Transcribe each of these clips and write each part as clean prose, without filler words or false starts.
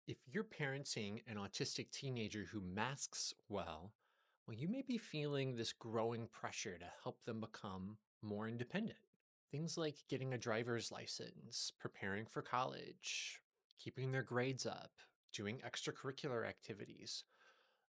If you're parenting an autistic teenager who masks well, you may be feeling this growing pressure to help them become more independent. Things like getting a driver's license, preparing for college, keeping their grades up, doing extracurricular activities,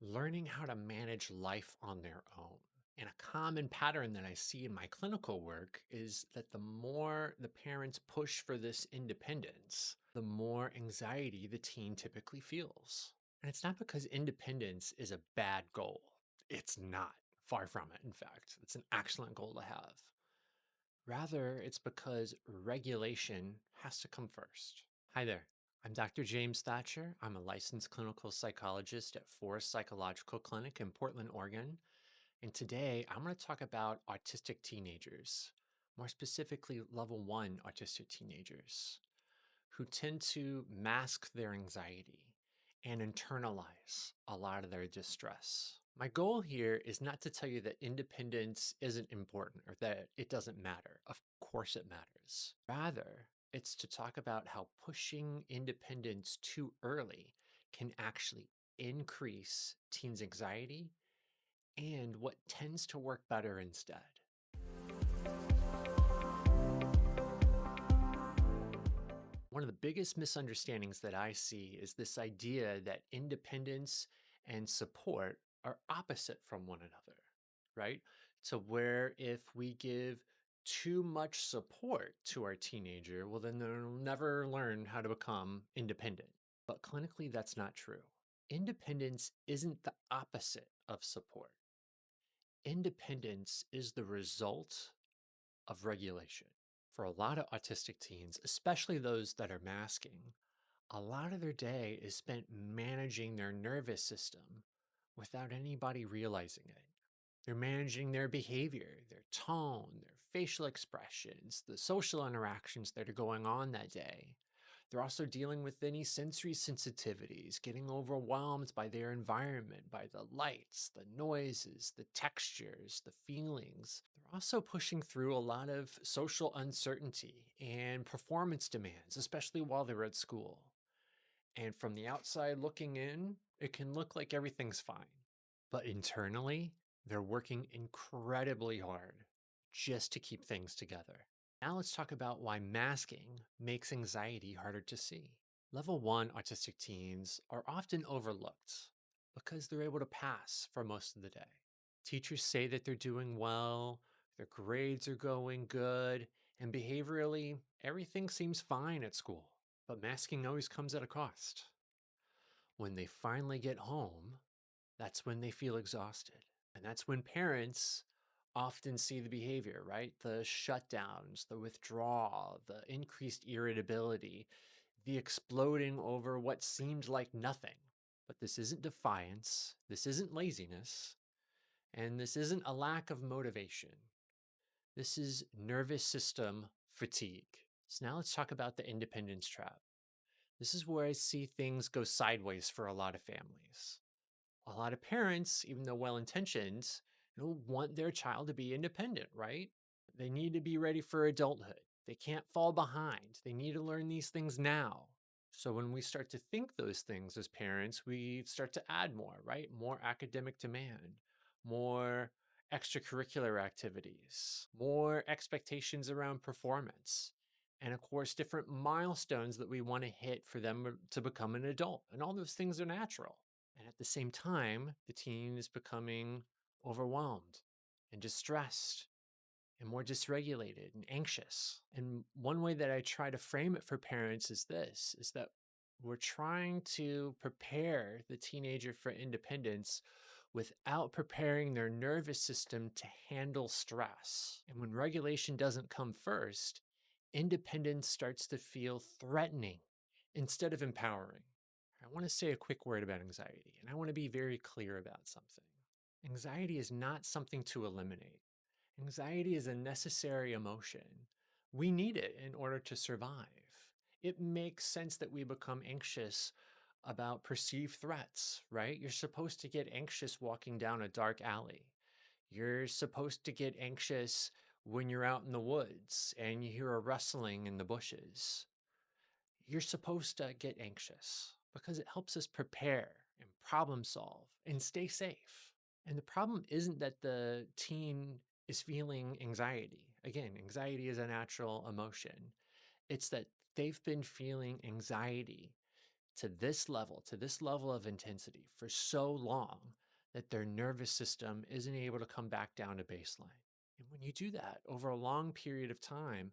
learning how to manage life on their own. And a common pattern that I see in my clinical work is that the more the parents push for this independence, the more anxiety the teen typically feels. And it's not because independence is a bad goal. It's not. Far from it, in fact. It's an excellent goal to have. Rather, it's because regulation has to come first. Hi there. I'm Dr. James Thatcher. I'm a licensed clinical psychologist at Forest Psychological Clinic in Portland, Oregon. And today I'm going to talk about autistic teenagers, more specifically, level one autistic teenagers who tend to mask their anxiety and internalize a lot of their distress. My goal here is not to tell you that independence isn't important or that it doesn't matter. Of course, it matters. Rather, it's to talk about how pushing independence too early can actually increase teens' anxiety and what tends to work better instead. One of the biggest misunderstandings that I see is this idea that independence and support are opposite from one another, right? So, where if we give too much support to our teenager, well, then they'll never learn how to become independent. But clinically, that's not true. Independence isn't the opposite of support. Independence is the result of regulation. For a lot of autistic teens, especially those that are masking, a lot of their day is spent managing their nervous system without anybody realizing it. They're managing their behavior, their tone, their facial expressions, the social interactions that are going on that day. They're also dealing with any sensory sensitivities, getting overwhelmed by their environment, by the lights, the noises, the textures, the feelings. They're also pushing through a lot of social uncertainty and performance demands, especially while they're at school. And from the outside looking in, it can look like everything's fine. But internally, they're working incredibly hard just to keep things together. Now let's talk about why masking makes anxiety harder to see. Level one autistic teens are often overlooked because they're able to pass for most of the day. Teachers say that they're doing well, their grades are going good, and behaviorally, everything seems fine at school. But masking always comes at a cost. When they finally get home, that's when they feel exhausted. And that's when parents often see the behavior, right? The shutdowns, the withdrawal, the increased irritability, the exploding over what seemed like nothing. But this isn't defiance, this isn't laziness, and this isn't a lack of motivation. This is nervous system fatigue. So now let's talk about the independence trap. This is where I see things go sideways for a lot of families. A lot of parents, even though well intentioned, want their child to be independent, right? They need to be ready for adulthood. They can't fall behind. They need to learn these things now. So when we start to think those things as parents, we start to add more, right? More academic demand, more extracurricular activities, more expectations around performance, and of course, different milestones that we want to hit for them to become an adult. And all those things are natural. And at the same time, the teen is becoming overwhelmed and distressed and more dysregulated and anxious. And one way that I try to frame it for parents is this is that we're trying to prepare the teenager for independence without preparing their nervous system to handle stress. And when regulation doesn't come first, independence starts to feel threatening instead of empowering. I want to say a quick word about anxiety, and I want to be very clear about something. Anxiety is not something to eliminate. Anxiety is a necessary emotion. We need it in order to survive. It makes sense that we become anxious about perceived threats, right? You're supposed to get anxious walking down a dark alley. You're supposed to get anxious when you're out in the woods and you hear a rustling in the bushes. You're supposed to get anxious. because it helps us prepare and problem solve and stay safe. And the problem isn't that the teen is feeling anxiety. Again, anxiety is a natural emotion. It's that they've been feeling anxiety to this level of intensity for so long that their nervous system isn't able to come back down to baseline. And when you do that over a long period of time,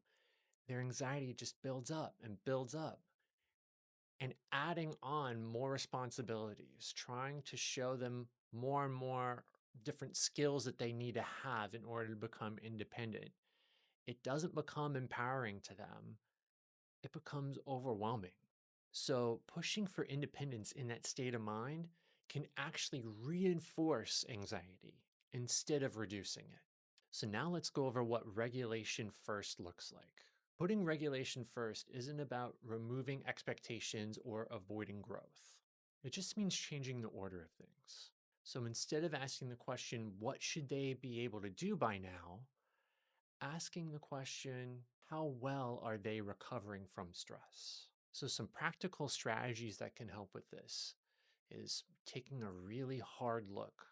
their anxiety just builds up and builds up and adding on more responsibilities, trying to show them more and more different skills that they need to have in order to become independent. It doesn't become empowering to them, it becomes overwhelming. So, pushing for independence in that state of mind can actually reinforce anxiety instead of reducing it. So, now let's go over what regulation first looks like. Putting regulation first isn't about removing expectations or avoiding growth. It just means changing the order of things. So instead of asking the question, what should they be able to do by now? Asking the question, how well are they recovering from stress? So, some practical strategies that can help with this is taking a really hard look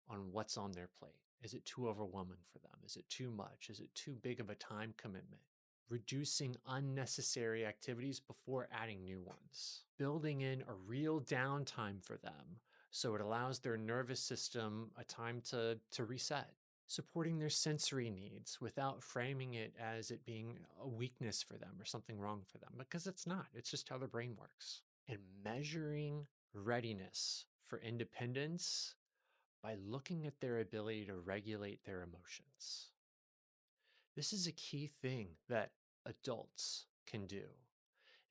on what's on their plate. Is it too overwhelming for them? Is it too much? Is it too big of a time commitment? Reducing unnecessary activities before adding new ones, building in a real downtime for them so it allows their nervous system a time to reset, supporting their sensory needs without framing it as it being a weakness for them or something wrong for them, because it's not. It's just how their brain works. And measuring readiness for independence by looking at their ability to regulate their emotions. This is a key thing that adults can do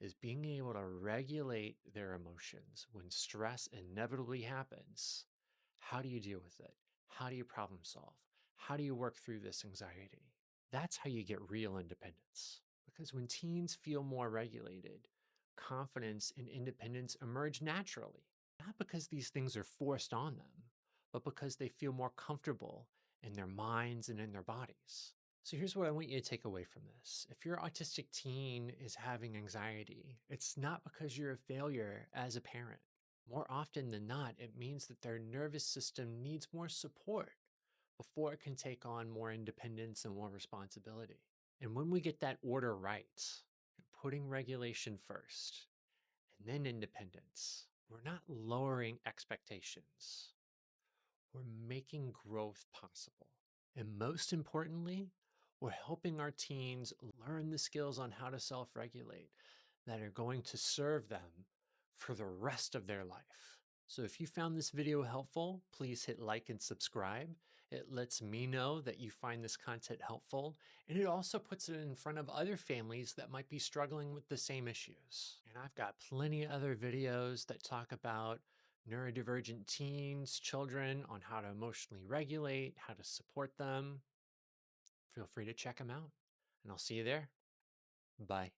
is being able to regulate their emotions when stress inevitably happens. How do you deal with it? How do you problem solve? How do you work through this anxiety? That's how you get real independence. Because when teens feel more regulated, confidence and independence emerge naturally, not because these things are forced on them, but because they feel more comfortable in their minds and in their bodies. So here's what I want you to take away from this. If your autistic teen is having anxiety, it's not because you're a failure as a parent. More often than not, it means that their nervous system needs more support before it can take on more independence and more responsibility. And when we get that order right, putting regulation first and then independence, we're not lowering expectations. We're making growth possible. And most importantly, we're helping our teens learn the skills on how to self regulate that are going to serve them for the rest of their life. So if you found this video helpful, please hit like and subscribe. It lets me know that you find this content helpful, and it also puts it in front of other families that might be struggling with the same issues. And I've got plenty of other videos that talk about neurodivergent teens, children, on how to emotionally regulate, how to support them. Feel free to check them out, and I'll see you there. Bye.